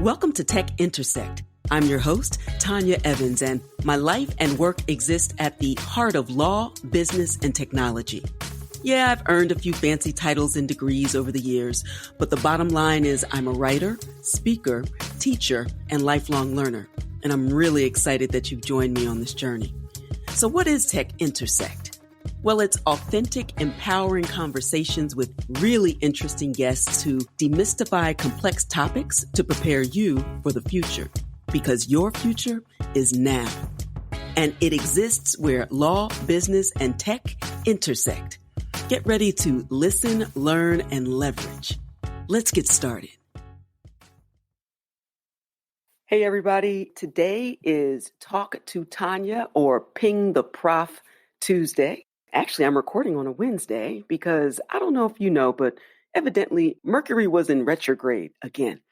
Welcome to Tech Intersect. I'm your host, Tanya Evans, and my life and work exist at the heart of law, business, and technology. Yeah, I've earned a few fancy titles and degrees over the years, but the bottom line is I'm a writer, speaker, teacher, and lifelong learner. And I'm really excited that you've joined me on this journey. So what is Tech Intersect? Well, it's authentic, empowering conversations with really interesting guests to demystify complex topics to prepare you for the future. Because your future is now. And it exists where law, business, and tech intersect. Get ready to listen, learn, and leverage. Let's get started. Hey, everybody. Today is Talk to Tanya or Ping the Prof Tuesday. Actually, I'm recording on a Wednesday because I don't know if you know, but evidently Mercury was in retrograde again.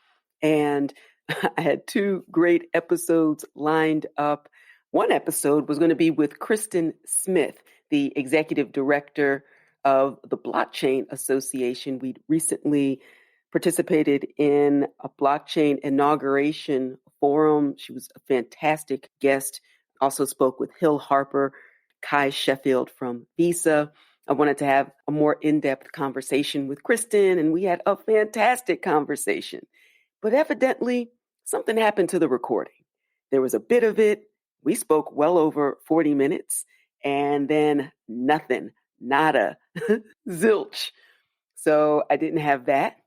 And I had two great episodes lined up. One episode was going to be with Kristen Smith, the executive director of the Blockchain Association. We recently participated in a blockchain inauguration forum. She was a fantastic guest. Also spoke with Hill Harper, Kai Sheffield from Visa. I wanted to have a more in-depth conversation with Kristen, and we had a fantastic conversation. But evidently, something happened to the recording. There was a bit of it. We spoke well over 40 minutes, and then nothing, nada, zilch. So I didn't have that.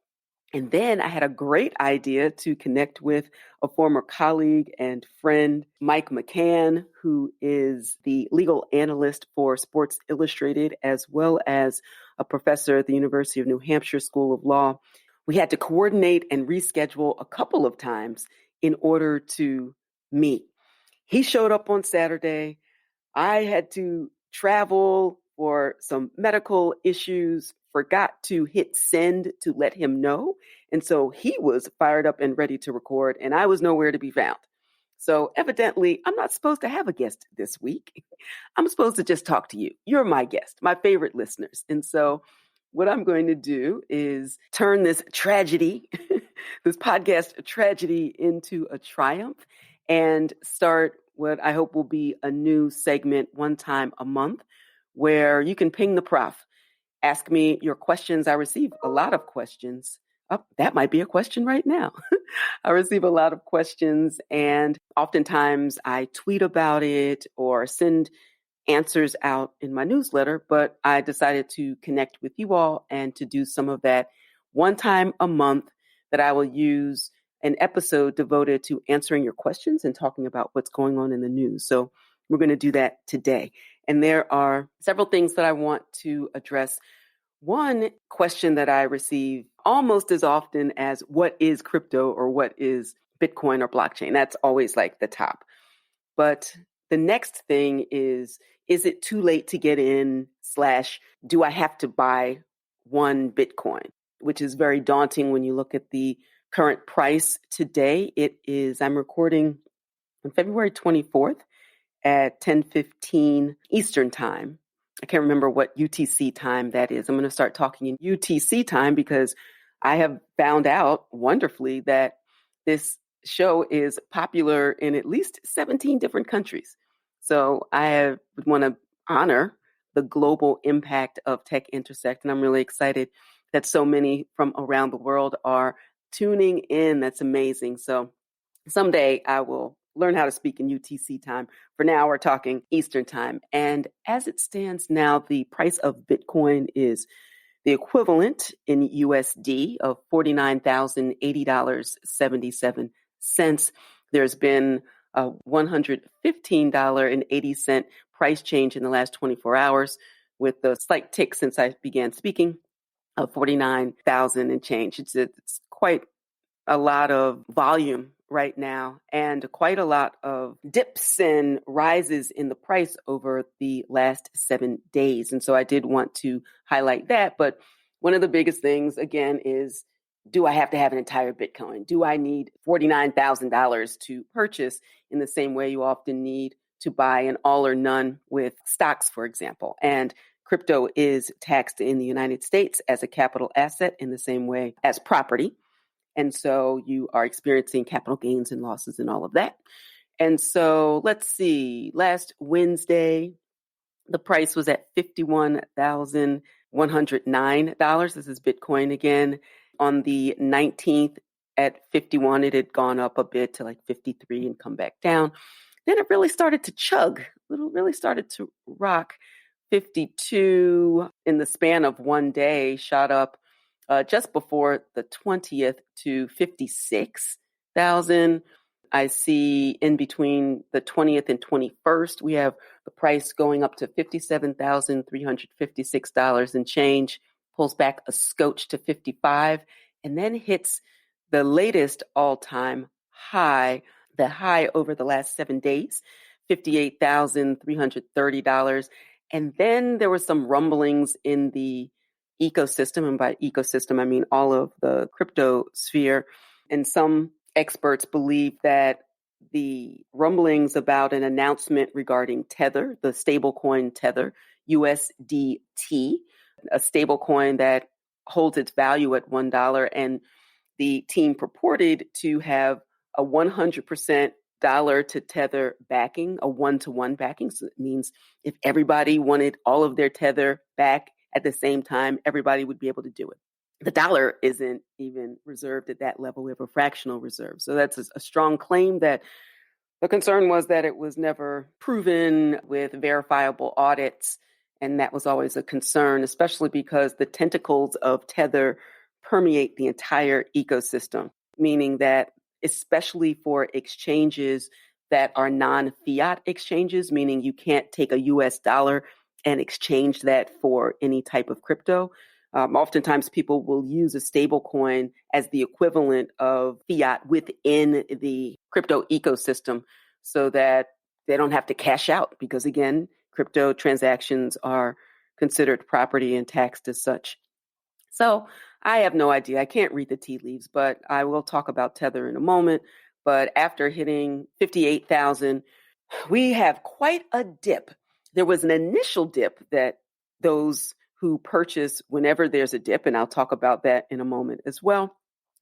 And then I had a great idea to connect with a former colleague and friend, Mike McCann, who is the legal analyst for Sports Illustrated, as well as a professor at the University of New Hampshire School of Law. We had to coordinate and reschedule a couple of times in order to meet. He showed up on Saturday. I had to travel for some medical issues, forgot to hit send to let him know. And so he was fired up and ready to record, and I was nowhere to be found. So evidently, I'm not supposed to have a guest this week. I'm supposed to just talk to you. You're my guest, my favorite listeners. And so what I'm going to do is turn this tragedy, this podcast tragedy, into a triumph and start what I hope will be a new segment one time a month where you can ping the prof. Ask me your questions. I receive a lot of questions. Oh, that might be a question right now. I receive a lot of questions, and oftentimes I tweet about it or send answers out in my newsletter, but I decided to connect with you all and to do some of that one time a month that I will use an episode devoted to answering your questions and talking about what's going on in the news. So we're going to do that today. And there are several things that I want to address. One question that I receive almost as often as what is crypto or what is Bitcoin or blockchain? That's always like the top. But the next thing is it too late to get in / do I have to buy one Bitcoin? Which is very daunting when you look at the current price today. I'm recording on February 24th at 10:15 Eastern time. I can't remember what UTC time that is. I'm going to start talking in UTC time because I have found out wonderfully that this show is popular in at least 17 different countries. So I would want to honor the global impact of Tech Intersect, and I'm really excited that so many from around the world are tuning in. That's amazing. So someday I will learn how to speak in UTC time. For now, we're talking Eastern time. And as it stands now, the price of Bitcoin is the equivalent in USD of $49,080.77. There's been a $115.80 price change in the last 24 hours, with a slight tick since I began speaking of 49,000 and change. It's quite a lot of volume right now and quite a lot of dips and rises in the price over the last 7 days. And so I did want to highlight that. But one of the biggest things, again, is, do I have to have an entire Bitcoin? Do I need $49,000 to purchase in the same way you often need to buy an all or none with stocks, for example? And crypto is taxed in the United States as a capital asset in the same way as property. And so you are experiencing capital gains and losses and all of that. And so let's see, last Wednesday, the price was at $51,109. This is Bitcoin again. On the 19th at 51, it had gone up a bit to like 53 and come back down. Then it really started to chug, really started to rock. 52 in the span of one day, shot up just before the 20th to 56,000. I see in between the 20th and 21st, we have the price going up to $57,356 and change, pulls back a scotch to 55, and then hits the latest all-time high, the high over the last 7 days, $58,330. And then there were some rumblings in the ecosystem, and by ecosystem, I mean all of the crypto sphere, and some experts believe that the rumblings about an announcement regarding Tether, the stablecoin Tether, USDT, a stablecoin that holds its value at $1, and the team purported to have a 100% dollar to Tether backing, a one-to-one backing. So it means if everybody wanted all of their Tether back at the same time, everybody would be able to do it. The dollar isn't even reserved at that level. We have a fractional reserve. So that's a strong claim. That the concern was that it was never proven with verifiable audits. And that was always a concern, especially because the tentacles of Tether permeate the entire ecosystem, meaning that especially for exchanges that are non-fiat exchanges, meaning you can't take a US dollar and exchange that for any type of crypto. Oftentimes people will use a stable coin as the equivalent of fiat within the crypto ecosystem so that they don't have to cash out because, again, crypto transactions are considered property and taxed as such. So I have no idea. I can't read the tea leaves, but I will talk about Tether in a moment. But after hitting 58,000, we have quite a dip. There was an initial dip that those who purchase whenever there's a dip, and I'll talk about that in a moment as well,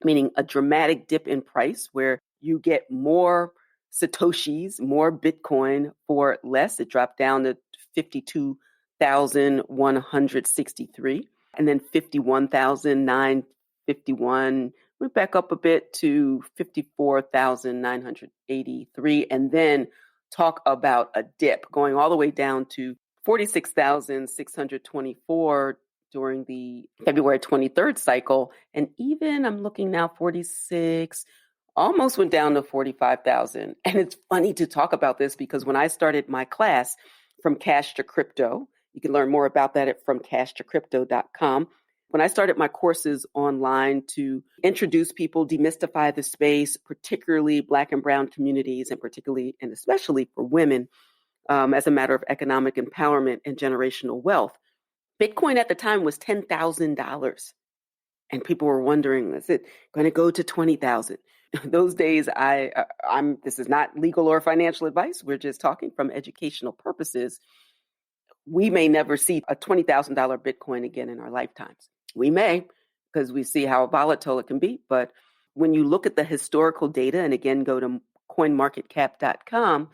meaning a dramatic dip in price where you get more Satoshis, more Bitcoin for less. It dropped down to 52,163. And then 51,951 went back up a bit to 54,983. And then talk about a dip going all the way down to 46,624 during the February 23rd cycle. And even I'm looking now, 46, almost went down to 45,000. And it's funny to talk about this because when I started my class From Cash to Crypto, you can learn more about that at fromcashtocrypto.com. When I started my courses online to introduce people, demystify the space, particularly Black and Brown communities, and particularly and especially for women, as a matter of economic empowerment and generational wealth, Bitcoin at the time was $10,000. And people were wondering, is it going to go to 20,000? Those days, this is not legal or financial advice. We're just talking from educational purposes. We may never see a $20,000 Bitcoin again in our lifetimes. We may, because we see how volatile it can be. But when you look at the historical data, and again, go to coinmarketcap.com,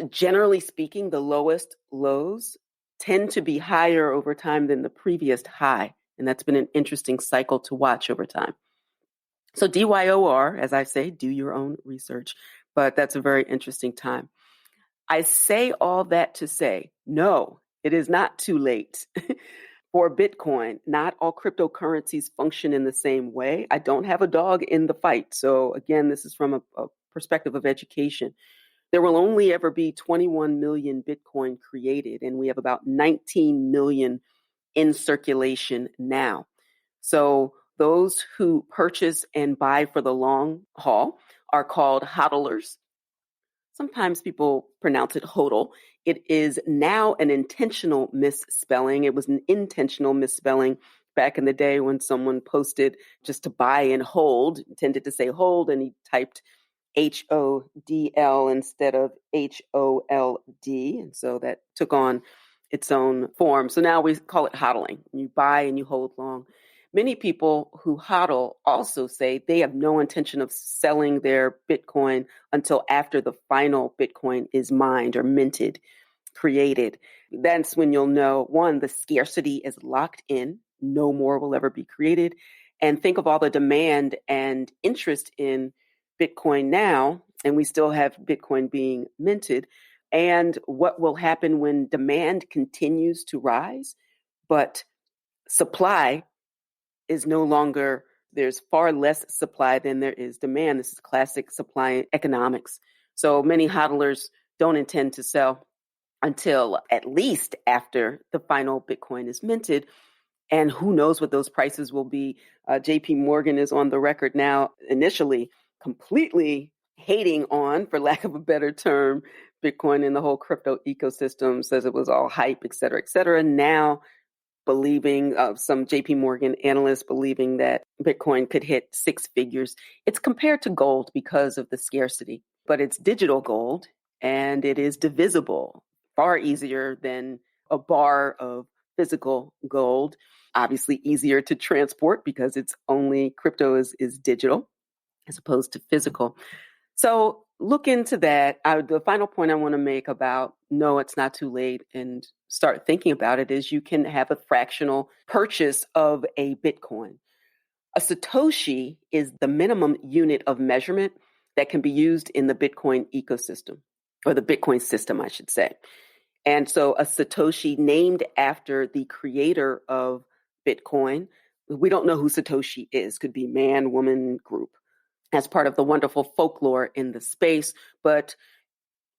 generally speaking, the lowest lows tend to be higher over time than the previous high. And that's been an interesting cycle to watch over time. So DYOR, as I say, do your own research. But that's a very interesting time. I say all that to say, no, it is not too late for Bitcoin. Not all cryptocurrencies function in the same way. I don't have a dog in the fight. So again, this is from a perspective of education. There will only ever be 21 million Bitcoin created, and we have about 19 million in circulation now. So those who purchase and buy for the long haul are called HODLers. Sometimes people pronounce it HODL. It is now an intentional misspelling. It was an intentional misspelling back in the day when someone posted just to buy and hold, intended to say hold, and he typed HODL instead of HOLD. And so that took on its own form. So now we call it hodling. You buy and you hold long. Many people who HODL also say they have no intention of selling their Bitcoin until after the final Bitcoin is mined or minted, created. That's when you'll know, one, the scarcity is locked in, no more will ever be created. And think of all the demand and interest in Bitcoin now, and we still have Bitcoin being minted, and what will happen when demand continues to rise, but supply is no longer, there's far less supply than there is demand. This is classic supply economics. So many hodlers don't intend to sell until at least after the final Bitcoin is minted. And who knows what those prices will be. JP Morgan is on the record now, initially completely hating on, for lack of a better term, Bitcoin and the whole crypto ecosystem, says it was all hype, et cetera, et cetera. Now believing, some JP Morgan analysts believing that Bitcoin could hit six figures. It's compared to gold because of the scarcity, but it's digital gold and it is divisible, far easier than a bar of physical gold. Obviously easier to transport because it's only crypto is digital as opposed to physical. So look into that. The final point I want to make about no, it's not too late and start thinking about it is you can have a fractional purchase of a Bitcoin. A Satoshi is the minimum unit of measurement that can be used in the Bitcoin ecosystem, or the Bitcoin system, I should say. And so a Satoshi named after the creator of Bitcoin, we don't know who Satoshi is, could be man, woman, group, as part of the wonderful folklore in the space. But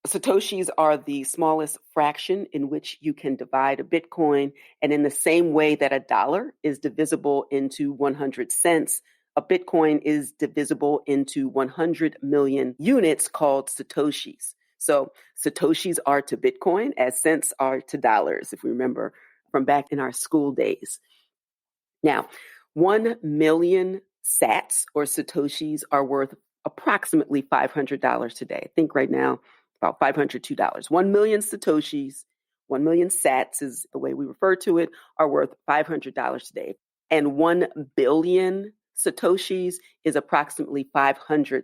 Satoshis are the smallest fraction in which you can divide a Bitcoin. And in the same way that a dollar is divisible into 100 cents, a Bitcoin is divisible into 100 million units called Satoshis. So Satoshis are to Bitcoin as cents are to dollars, if we remember from back in our school days. Now, 1 million sats or Satoshis are worth approximately $500 today. I think right now about $502. 1 million Satoshis, 1 million sats is the way we refer to it, are worth $500 today. And 1 billion Satoshis is approximately $500,000,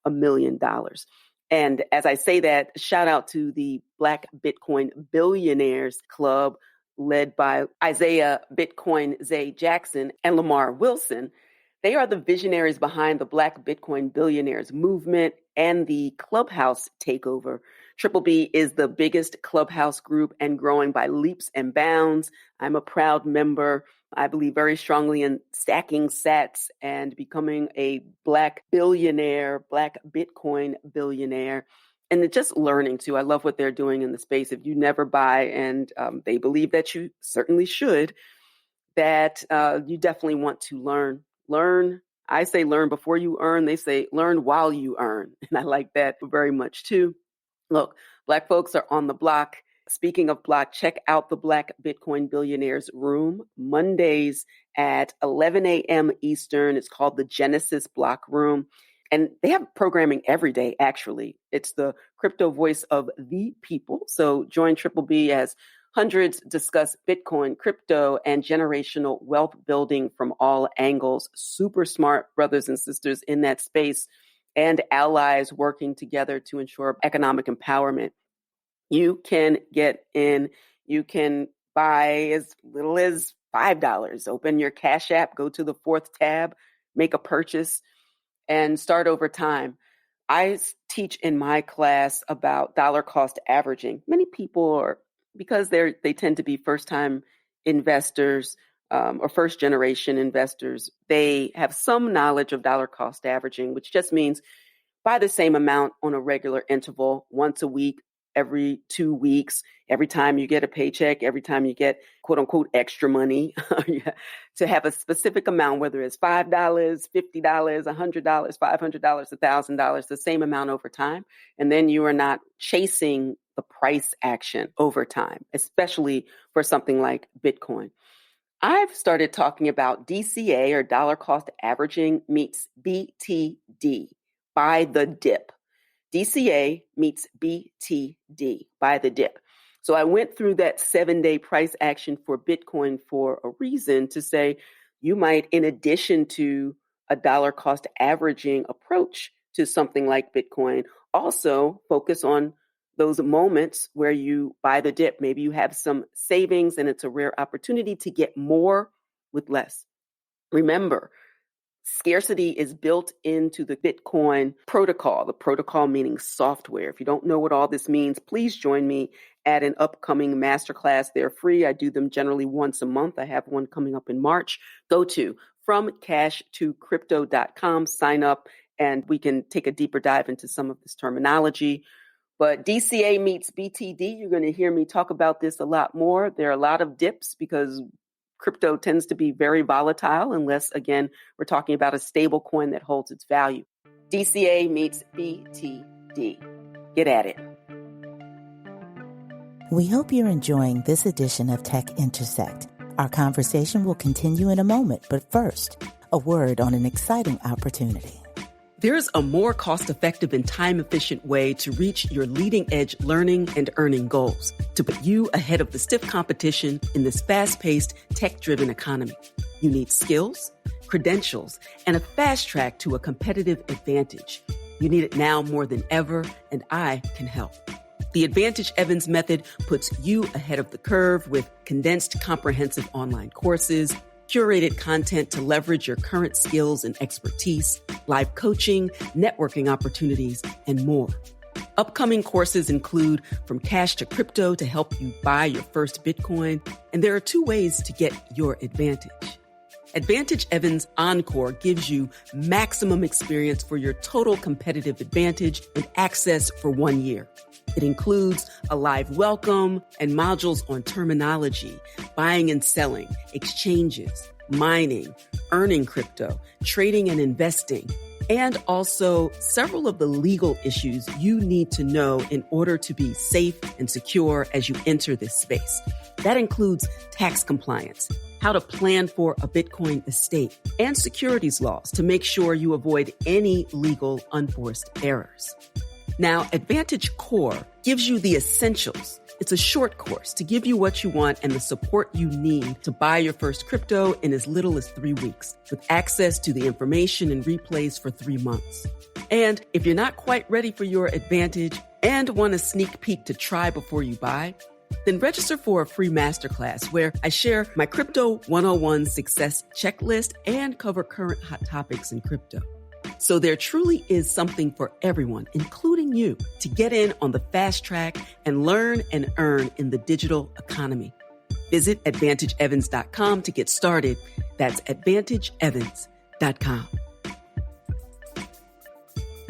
$500,000. And as I say that, shout out to the Black Bitcoin Billionaires Club, led by Isaiah Bitcoin Zay Jackson and Lamar Wilson. They are the visionaries behind the Black Bitcoin Billionaires movement and the Clubhouse takeover. Triple B is the biggest Clubhouse group and growing by leaps and bounds. I'm a proud member. I believe very strongly in stacking sats and becoming a Black billionaire, Black Bitcoin billionaire. And just learning too. I love what they're doing in the space. If you never buy, and they believe that you certainly should, that you definitely want to learn. Learn. I say learn before you earn. They say learn while you earn. And I like that very much too. Look, Black folks are on the block. Speaking of block, check out the Black Bitcoin Billionaires room Mondays at 11 a.m. Eastern. It's called the Genesis Block Room. And they have programming every day, actually. It's the crypto voice of the people. So join Triple B as hundreds discuss Bitcoin, crypto, and generational wealth building from all angles. Super smart brothers and sisters in that space and allies working together to ensure economic empowerment. You can get in. You can buy as little as $5. Open your Cash App, go to the fourth tab, make a purchase, and start over time. I teach in my class about dollar cost averaging. Many people are, because they tend to be first-time investors or first-generation investors, they have some knowledge of dollar cost averaging, which just means buy the same amount on a regular interval, once a week, every 2 weeks, every time you get a paycheck, every time you get quote unquote extra money, to have a specific amount, whether it's $5, $50, $100, $500, $1,000, the same amount over time. And then you are not chasing the price action over time, especially for something like Bitcoin. I've started talking about DCA, or dollar cost averaging, meets BTD, buy the dip. DCA meets BTD, buy the dip. So I went through that 7-day price action for Bitcoin for a reason, to say you might, in addition to a dollar cost averaging approach to something like Bitcoin, also focus on those moments where you buy the dip. Maybe you have some savings and it's a rare opportunity to get more with less. Remember, scarcity is built into the Bitcoin protocol, the protocol meaning software. If you don't know what all this means, please join me at an upcoming masterclass. They're free. I do them generally once a month. I have one coming up in March. Go to fromcashtocrypto.com, sign up, and we can take a deeper dive into some of this terminology. But DCA meets BTD. You're going to hear me talk about this a lot more. There are a lot of dips because crypto tends to be very volatile unless, again, we're talking about a stable coin that holds its value. DCA meets BTD. Get at it. We hope you're enjoying this edition of Tech Intersect. Our conversation will continue in a moment, but first, a word on an exciting opportunity. There's a more cost-effective and time-efficient way to reach your leading-edge learning and earning goals, to put you ahead of the stiff competition in this fast-paced, tech-driven economy. You need skills, credentials, and a fast track to a competitive advantage. You need it now more than ever, and I can help. The Advantage Evans method puts you ahead of the curve with condensed, comprehensive online courses, curated content to leverage your current skills and expertise, live coaching, networking opportunities, and more. Upcoming courses include From Cash to Crypto to help you buy your first Bitcoin, and there are 2 ways to get your advantage. Advantage Evans Encore gives you maximum experience for your total competitive advantage and access for 1 year. It includes a live welcome and modules on terminology, buying and selling, exchanges, mining, earning crypto, trading and investing, and also several of the legal issues you need to know in order to be safe and secure as you enter this space. That includes tax compliance, how to plan for a Bitcoin estate, and securities laws to make sure you avoid any legal unforced errors. Now, Advantage Core gives you the essentials. It's a short course to give you what you want and the support you need to buy your first crypto in as little as 3 weeks, with access to the information and replays for 3 months. And if you're not quite ready for your Advantage and want a sneak peek to try before you buy, then register for a free masterclass where I share my Crypto 101 success checklist and cover current hot topics in crypto. So there truly is something for everyone, including you, to get in on the fast track and learn and earn in the digital economy. Visit AdvantageEvans.com to get started. That's AdvantageEvans.com.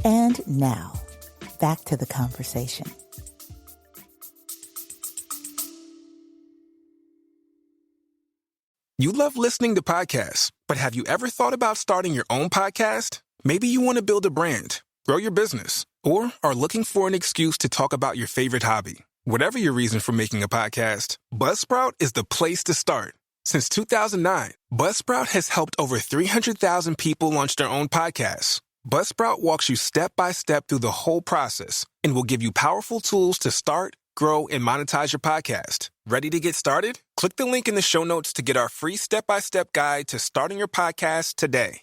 And now, back to the conversation. You love listening to podcasts, but have you ever thought about starting your own podcast? Maybe you want to build a brand, grow your business, or are looking for an excuse to talk about your favorite hobby. Whatever your reason for making a podcast, Buzzsprout is the place to start. Since 2009, Buzzsprout has helped over 300,000 people launch their own podcasts. Buzzsprout walks you step by step through the whole process and will give you powerful tools to start, grow, and monetize your podcast. Ready to get started? Click the link in the show notes to get our free step-by-step guide to starting your podcast today.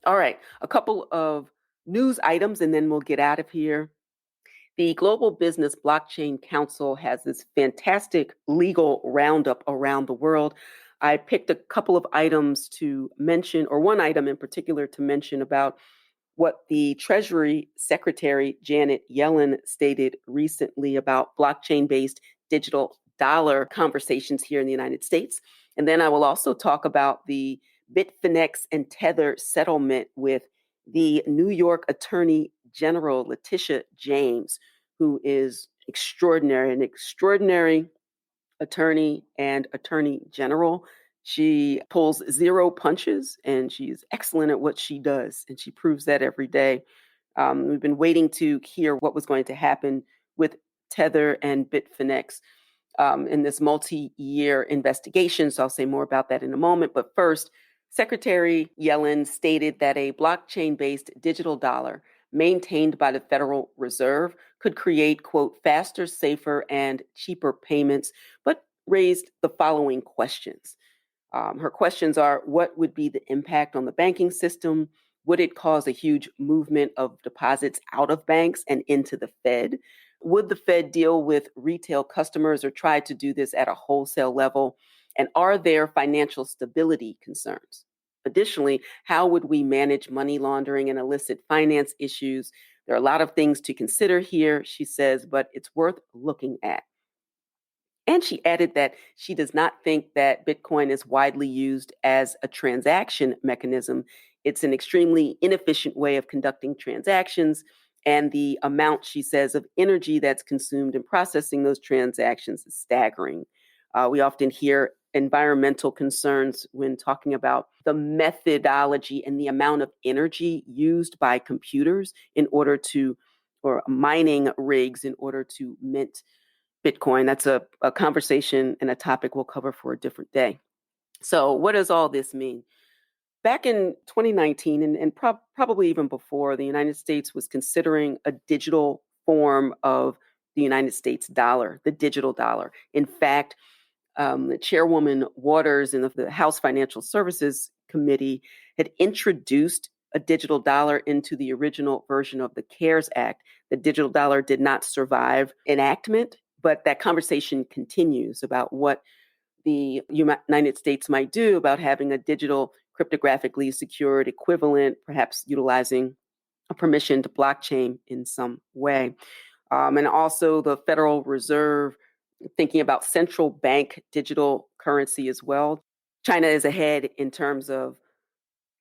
All right, a couple of news items and then we'll get out of here. The Global Business Blockchain Council has this fantastic legal roundup around the world. I picked a couple of items to mention, or one item in particular to mention about what the Treasury Secretary Janet Yellen stated recently about blockchain-based digital dollar conversations here in the United States. And then I will also talk about the Bitfinex and Tether settlement with the New York Attorney General Leticia James, who is an extraordinary attorney and attorney general. She pulls zero punches and she's excellent at what she does. And she proves that every day. We've been waiting to hear what was going to happen with Tether and Bitfinex in this multi-year investigation. So I'll say more about that in a moment. But first, Secretary Yellen stated that a blockchain-based digital dollar maintained by the Federal Reserve could create, quote, faster, safer, and cheaper payments, but raised the following questions. Her questions are: what would be the impact on the banking system? Would it cause a huge movement of deposits out of banks and into the Fed? Would the Fed deal with retail customers or try to do this at a wholesale level? And are there financial stability concerns? Additionally, how would we manage money laundering and illicit finance issues? There are a lot of things to consider here, she says, but it's worth looking at. And she added that she does not think that Bitcoin is widely used as a transaction mechanism. It's an extremely inefficient way of conducting transactions. And the amount, she says, of energy that's consumed in processing those transactions is staggering. We often hear environmental concerns when talking about the methodology and the amount of energy used by computers in order to, or mining rigs in order to mint Bitcoin. That's a conversation and a topic we'll cover for a different day. So what does all this mean? Back in 2019, and probably even before, the United States was considering a digital form of the United States dollar, the digital dollar. In fact, the Chairwoman Waters in the House Financial Services Committee had introduced a digital dollar into the original version of the CARES Act. The digital dollar did not survive enactment, but that conversation continues about what the United States might do about having a digital cryptographically secured equivalent, perhaps utilizing a permissioned blockchain in some way. And also the Federal Reserve thinking about central bank digital currency as well. China is ahead in terms of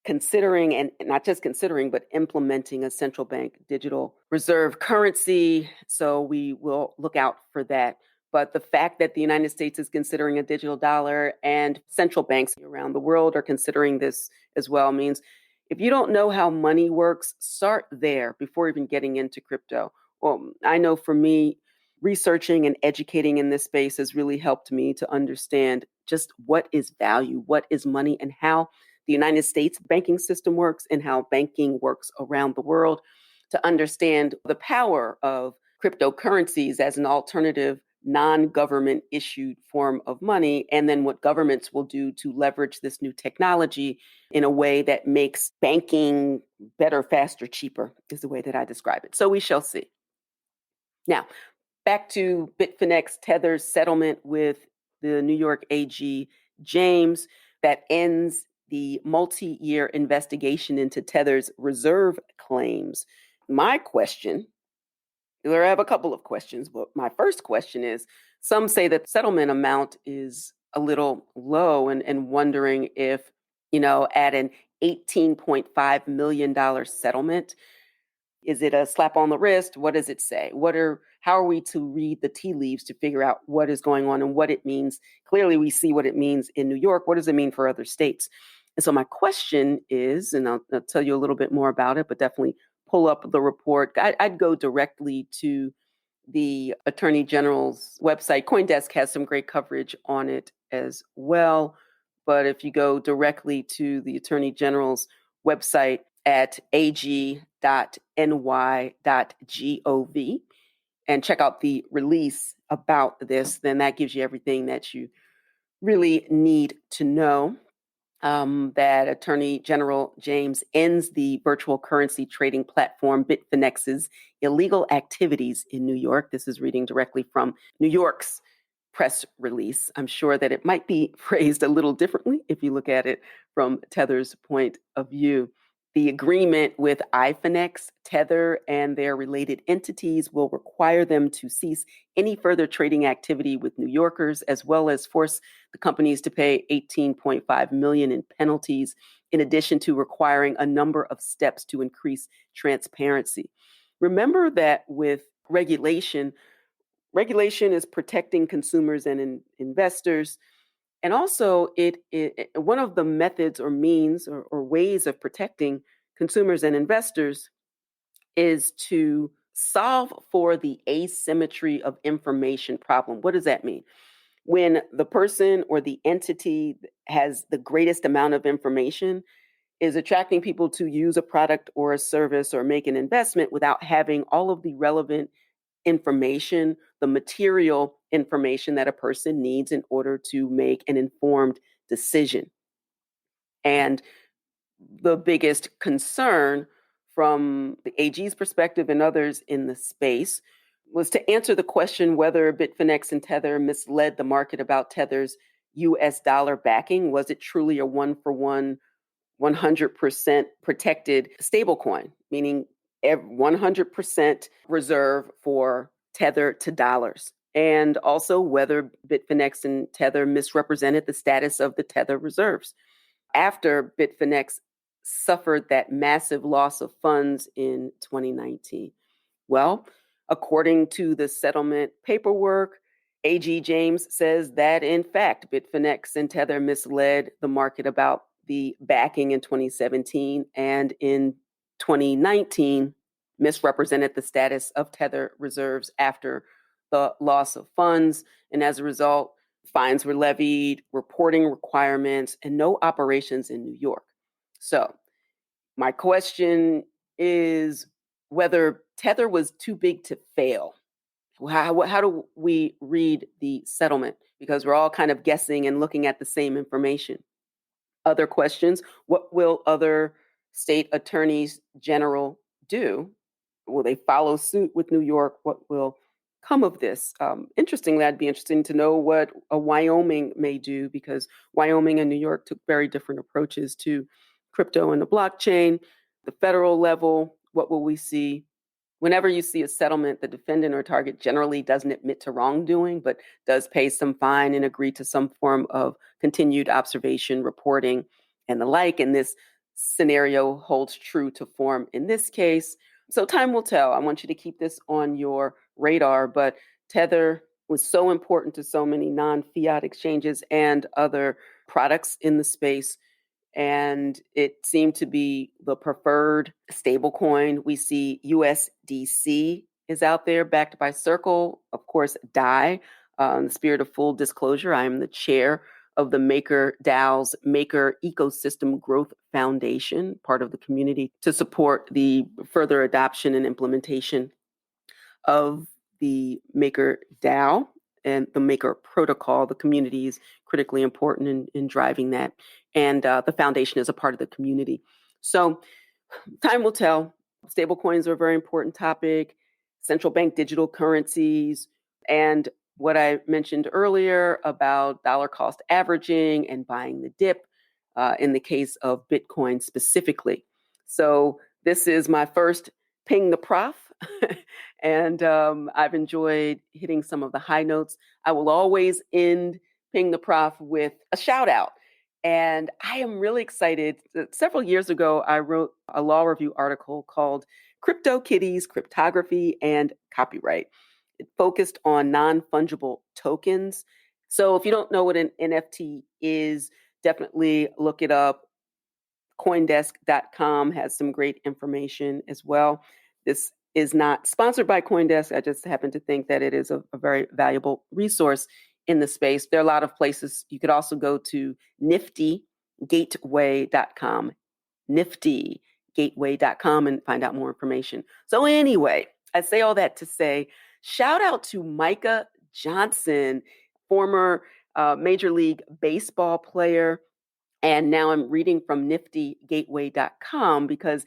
considering, and not just considering, but implementing a central bank digital reserve currency. So we will look out for that. But the fact that the United States is considering a digital dollar and central banks around the world are considering this as well means if you don't know how money works, start there before even getting into crypto. Well, I know for me, researching and educating in this space has really helped me to understand just what is value, what is money, and how the United States banking system works and how banking works around the world, to understand the power of cryptocurrencies as an alternative, non-government issued form of money, and then what governments will do to leverage this new technology in a way that makes banking better, faster, cheaper, is the way that I describe it. So we shall see. Now, back to Bitfinex Tether's settlement with the New York AG James that ends the multi-year investigation into Tether's reserve claims. My question, I have a couple of questions, but my first question is, some say that the settlement amount is a little low and wondering if, at an $18.5 million settlement, is it a slap on the wrist? What does it say? How are we to read the tea leaves to figure out what is going on and what it means? Clearly, we see what it means in New York. What does it mean for other states? And so my question is, and I'll tell you a little bit more about it, but definitely pull up the report. I'd go directly to the Attorney General's website. CoinDesk has some great coverage on it as well. But if you go directly to the Attorney General's website at ag.ny.gov and check out the release about this, then that gives you everything that you really need to know. That Attorney General James ends the virtual currency trading platform Bitfinex's illegal activities in New York. This is reading directly from New York's press release. I'm sure that it might be phrased a little differently if you look at it from Tether's point of view. The agreement with Bitfinex, Tether, and their related entities will require them to cease any further trading activity with New Yorkers, as well as force the companies to pay $18.5 million in penalties, in addition to requiring a number of steps to increase transparency. Remember that with regulation is protecting consumers and investors. And also, it one of the methods or means or ways of protecting consumers and investors is to solve for the asymmetry of information problem. What does that mean? When the person or the entity has the greatest amount of information, is attracting people to use a product or a service or make an investment without having all of the relevant information, the material information that a person needs in order to make an informed decision. And the biggest concern from the AG's perspective and others in the space was to answer the question whether Bitfinex and Tether misled the market about Tether's US dollar backing. Was it truly a one-for-one, 100% protected stablecoin, meaning 100% reserve for Tether to dollars? And also whether Bitfinex and Tether misrepresented the status of the Tether reserves. After Bitfinex suffered that massive loss of funds in 2019. Well, according to the settlement paperwork, AG James says that, in fact, Bitfinex and Tether misled the market about the backing in 2017 and in 2019 misrepresented the status of Tether reserves after the loss of funds. And as a result, fines were levied, reporting requirements, and no operations in New York. So my question is whether Tether was too big to fail. How do we read the settlement? Because we're all kind of guessing and looking at the same information. Other questions: what will other state attorneys general do? Will they follow suit with New York? What will come of this? Interestingly, I'd be interested to know what a Wyoming may do, because Wyoming and New York took very different approaches to crypto and the blockchain. The federal level, what will we see? Whenever you see a settlement, the defendant or target generally doesn't admit to wrongdoing, but does pay some fine and agree to some form of continued observation, reporting, and the like. And this scenario holds true to form in this case. So time will tell. I want you to keep this on your radar, but Tether was so important to so many non-fiat exchanges and other products in the space. And it seemed to be the preferred stablecoin. We see USDC is out there, backed by Circle, of course, DAI. In the spirit of full disclosure, I am the chair of the MakerDAO's Maker Ecosystem Growth Foundation, part of the community to support the further adoption and implementation of the MakerDAO and the Maker protocol. The community is critically important in driving that. And the foundation is a part of the community. So time will tell. Stablecoins are a very important topic, central bank digital currencies, and what I mentioned earlier about dollar cost averaging and buying the dip in the case of Bitcoin specifically. So this is my first Ping the Prof. And I've enjoyed hitting some of the high notes. I will always end Ping the Prof with a shout out. And I am really excited. Several years ago, I wrote a law review article called Crypto Kitties, Cryptography, and Copyright. It focused on non-fungible tokens. So if you don't know what an NFT is, definitely look it up. Coindesk.com has some great information as well. This is not sponsored by Coindesk. I just happen to think that it is a very valuable resource in the space. There are a lot of places. You could also go to niftygateway.com, niftygateway.com, and find out more information. So anyway, I say all that to say, shout out to Micah Johnson, former Major League Baseball player. And now I'm reading from niftygateway.com because,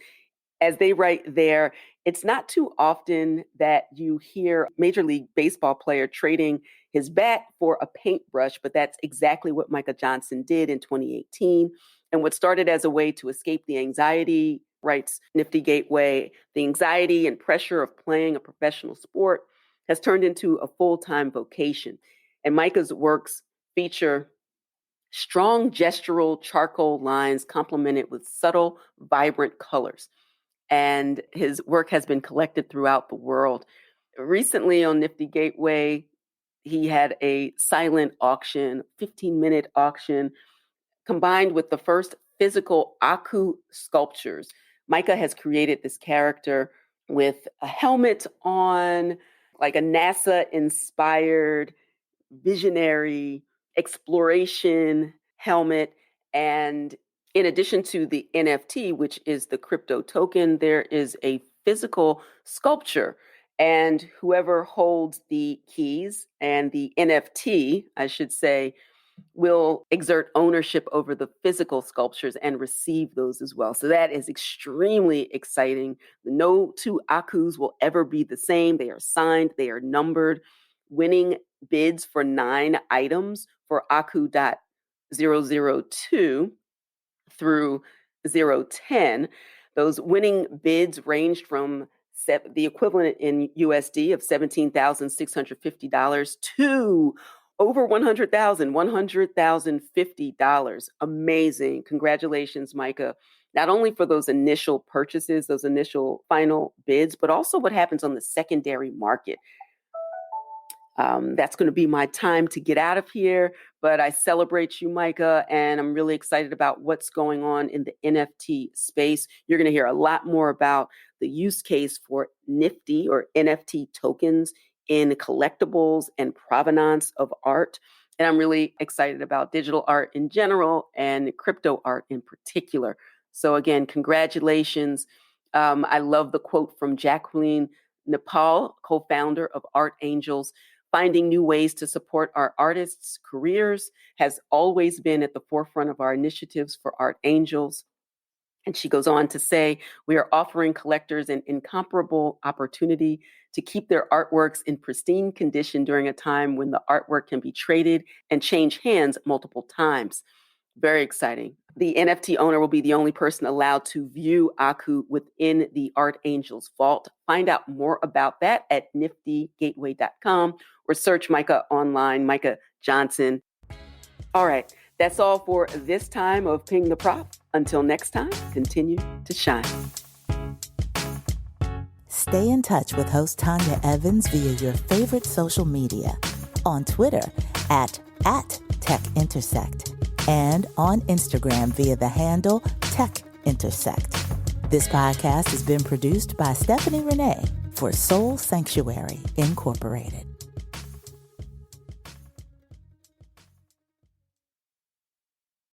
as they write there, it's not too often that you hear a Major League Baseball player trading his bat for a paintbrush, but that's exactly what Micah Johnson did in 2018. And what started as a way to escape the anxiety, writes Nifty Gateway, the anxiety and pressure of playing a professional sport has turned into a full-time vocation. And Micah's works feature strong gestural charcoal lines complemented with subtle, vibrant colors. And his work has been collected throughout the world. Recently on Nifty Gateway, he had a silent auction, 15-minute auction, combined with the first physical Aku sculptures. Micah has created this character with a helmet on, like a NASA-inspired visionary exploration helmet, and In addition to the NFT, which is the crypto token, there is a physical sculpture. And whoever holds the keys and the NFT, I should say, will exert ownership over the physical sculptures and receive those as well. So that is extremely exciting. No two Akus will ever be the same. They are signed, they are numbered. Winning bids for 9 items for Aku.002 through 010. Those winning bids ranged from the equivalent in USD of $17,650 to over $100,050. Amazing. Congratulations, Micah. Not only for those initial purchases, those initial final bids, but also what happens on the secondary market. That's going to be my time to get out of here, but I celebrate you, Micah, and I'm really excited about what's going on in the NFT space. You're going to hear a lot more about the use case for Nifty or NFT tokens in collectibles and provenance of art. And I'm really excited about digital art in general and crypto art in particular. So again, congratulations. I love the quote from Jacqueline Nepal, co-founder of Art Angels. Finding new ways to support our artists' careers has always been at the forefront of our initiatives for Art Angels. And she goes on to say, we are offering collectors an incomparable opportunity to keep their artworks in pristine condition during a time when the artwork can be traded and change hands multiple times. Very exciting. The NFT owner will be the only person allowed to view Aku within the Art Angels vault. Find out more about that at niftygateway.com or search Micah online, Micah Johnson. All right, that's all for this time of Ping the Prof. Until next time, continue to shine. Stay in touch with host Tanya Evans via your favorite social media. On Twitter at Tech Intersect. And on Instagram via the handle Tech Intersect. This podcast has been produced by Stephanie Renee for Soul Sanctuary Incorporated.